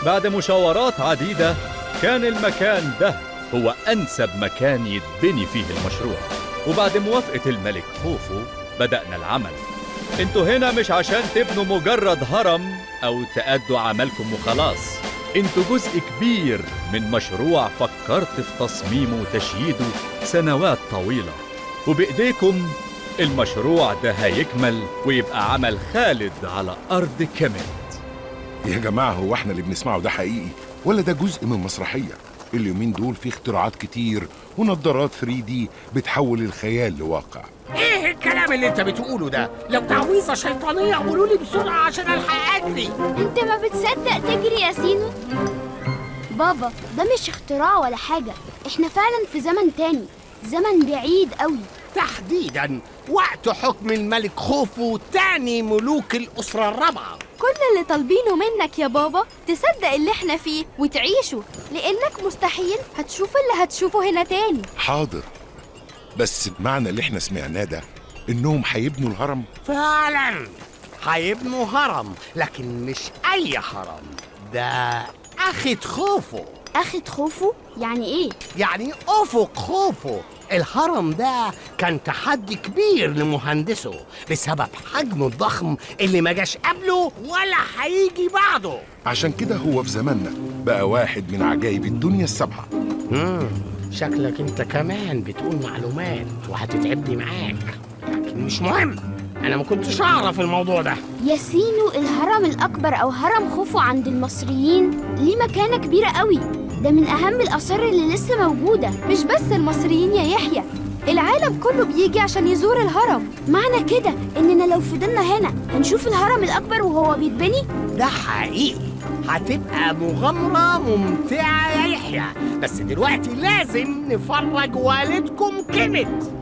بعد مشاورات عديدة كان المكان ده هو أنسب مكان يتبني فيه المشروع. وبعد موافقة الملك خوفو بدأنا العمل. انتوا هنا مش عشان تبنوا مجرد هرم أو تأدوا عملكم وخلاص، انتوا جزء كبير من مشروع فكرت في تصميمه وتشييده سنوات طويلة، وبإيديكم المشروع ده هيكمل ويبقى عمل خالد على أرض كامت. يا جماعة، هو احنا اللي بنسمعه ده حقيقي ولا ده جزء من مسرحية؟ اليومين دول في اختراعات كتير ونظارات 3D بتحول الخيال لواقع. ايه الكلام اللي انت بتقوله ده؟ لو تعويذة شيطانية قولوا لي بسرعة عشان الحق اجري. انت ما بتصدق تجري يا سينو؟ بابا، ده مش اختراع ولا حاجة، احنا فعلا في زمن تاني، زمن بعيد قوي. تحديدا وقت حكم الملك خوفو تاني ملوك الأسرة الرابعة. كل اللي طالبينه منك يا بابا تصدق اللي احنا فيه وتعيشه، لانك مستحيل هتشوف اللي هتشوفه هنا تاني. حاضر، بس معنى اللي احنا سمعناه ده انهم هيبنوا الهرم؟ فعلا هيبنوا هرم، لكن مش أي هرم، ده أخت خوفو. أخت خوفو؟ يعني إيه؟ يعني أفق خوفو. الهرم ده كان تحدي كبير لمهندسه بسبب حجمه الضخم اللي ما جاش قبله ولا هيجي بعده. عشان كده هو في زماننا بقى واحد من عجائب الدنيا السبعة. شكلك انت كمان بتقول معلومات وهتتعبني معاك، لكن مش مهم، انا ما كنتش اعرف الموضوع ده. يا سينو، الهرم الأكبر أو هرم خوفو عند المصريين ليه مكانة كبيرة قوي، ده من أهم الآثار اللي لسه موجودة. مش بس المصريين يا يحيى، العالم كله بيجي عشان يزور الهرم. معنى كده إننا لو فضلنا هنا هنشوف الهرم الأكبر وهو بيتبني؟ ده حقيقي، هتبقى مغامرة ممتعة يا يحيى، بس دلوقتي لازم نفرج والدكم كينيت.